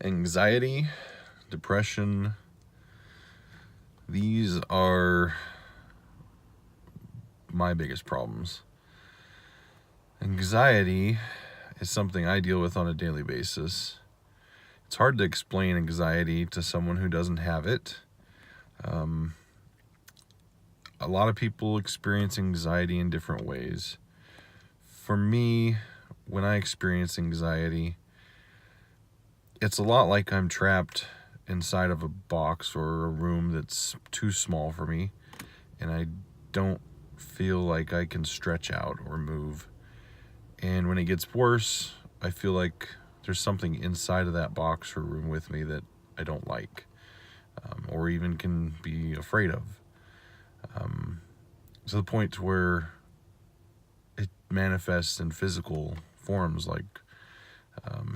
Anxiety, depression, these are my biggest problems. Anxiety is something I deal with on a daily basis. It's hard to explain anxiety to someone who doesn't have it. A lot of people experience anxiety in different ways. For me, when I experience anxiety, it's a lot like I'm trapped inside of a box or a room that's too small for me, and I don't feel like I can stretch out or move. And when it gets worse, I feel like there's something inside of that box or room with me that I don't like, or even can be afraid of. To the point where it manifests in physical forms, like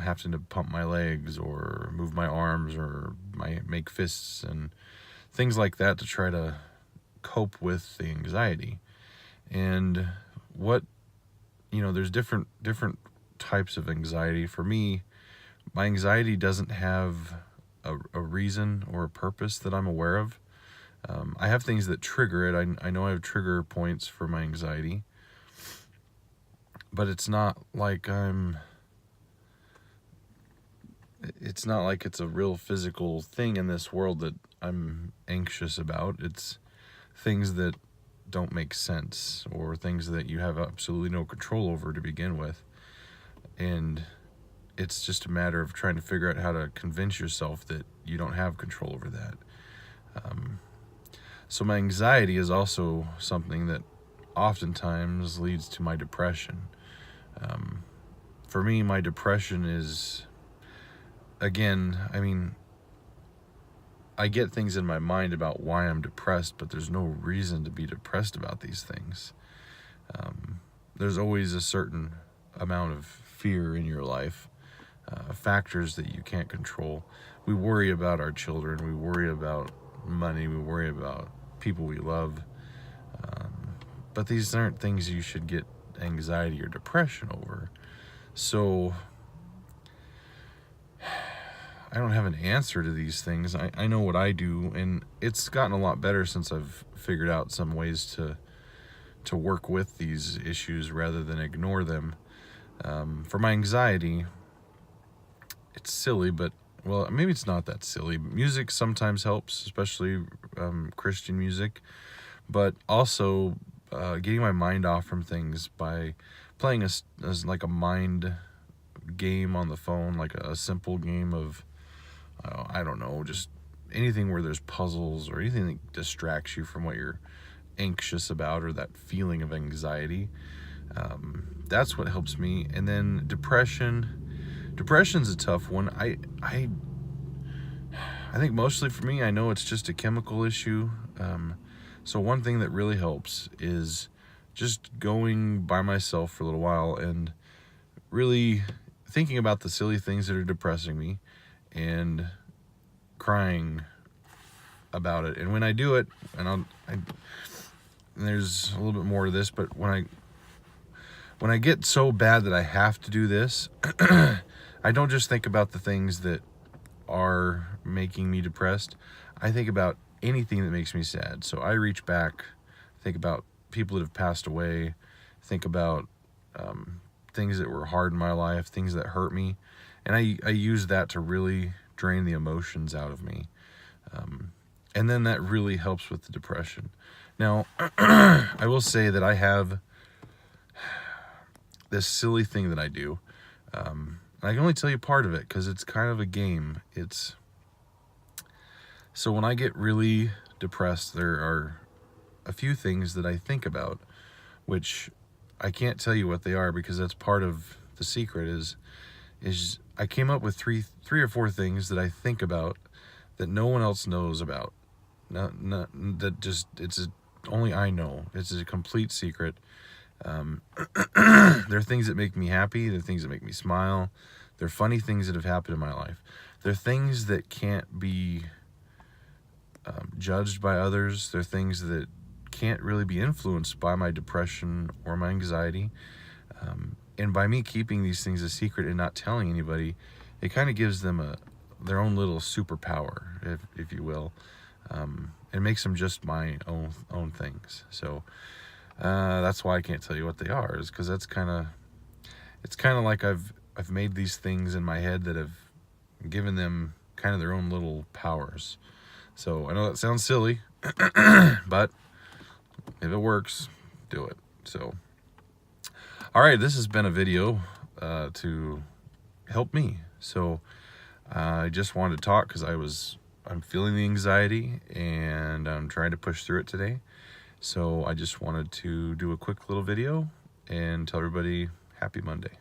having to pump my legs or move my arms or make fists and things like that to try to cope with the anxiety. And there's different types of anxiety. For me, my anxiety doesn't have a reason or a purpose that I'm aware of. I have things that trigger it. I know I have trigger points for my anxiety, but it's not like it's a real physical thing in this world that I'm anxious about. It's things that don't make sense, or things that you have absolutely no control over to begin with. And it's just a matter of trying to figure out how to convince yourself that you don't have control over that. So my anxiety is also something that oftentimes leads to my depression. For me, my depression is, again, I get things in my mind about why I'm depressed, but there's no reason to be depressed about these things. There's always a certain amount of fear in your life, factors that you can't control. We worry about our children, we worry about money, we worry about people we love, but these aren't things you should get anxiety or depression over. So I don't have an answer to these things. I know what I do, and it's gotten a lot better since I've figured out some ways to work with these issues rather than ignore them. For my anxiety, it's silly, but, well, maybe it's not that silly. Music sometimes helps, especially Christian music, but also getting my mind off from things by playing as like a mind game on the phone, like a simple game of, I don't know, just anything where there's puzzles or anything that distracts you from what you're anxious about or that feeling of anxiety. That's what helps me. And then depression's a tough one. I think mostly for me, I know it's just a chemical issue. So one thing that really helps is just going by myself for a little while and really thinking about the silly things that are depressing me and crying about it. And when I do it, and there's a little bit more to this, but when I get so bad that I have to do this, I don't just think about the things that are making me depressed. I think about anything that makes me sad. So I reach back, think about people that have passed away, think about things that were hard in my life, things that hurt me, and I use that to really drain the emotions out of me. And then that really helps with the depression. Now, I will say that I have this silly thing that I do. I can only tell you part of it because it's kind of a game. So when I get really depressed, there are a few things that I think about, which I can't tell you what they are because that's part of the secret. Is I came up with three or four things that I think about that no one else knows about. Only I know. It's a complete secret. There are things that make me happy. There are things that make me smile. There are funny things that have happened in my life. There are things that can't be judged by others. There are things that can't really be influenced by my depression or my anxiety. And by me keeping these things a secret and not telling anybody, it kind of gives them their own little superpower, if you will. It makes them just my own things. So that's why I can't tell you what they are, is because it's kind of like I've made these things in my head that have given them kind of their own little powers. So I know that sounds silly, but if it works, do it. So, all right, this has been a video to help me. So I just wanted to talk because I'm feeling the anxiety and I'm trying to push through it today. So I just wanted to do a quick little video and tell everybody happy Monday.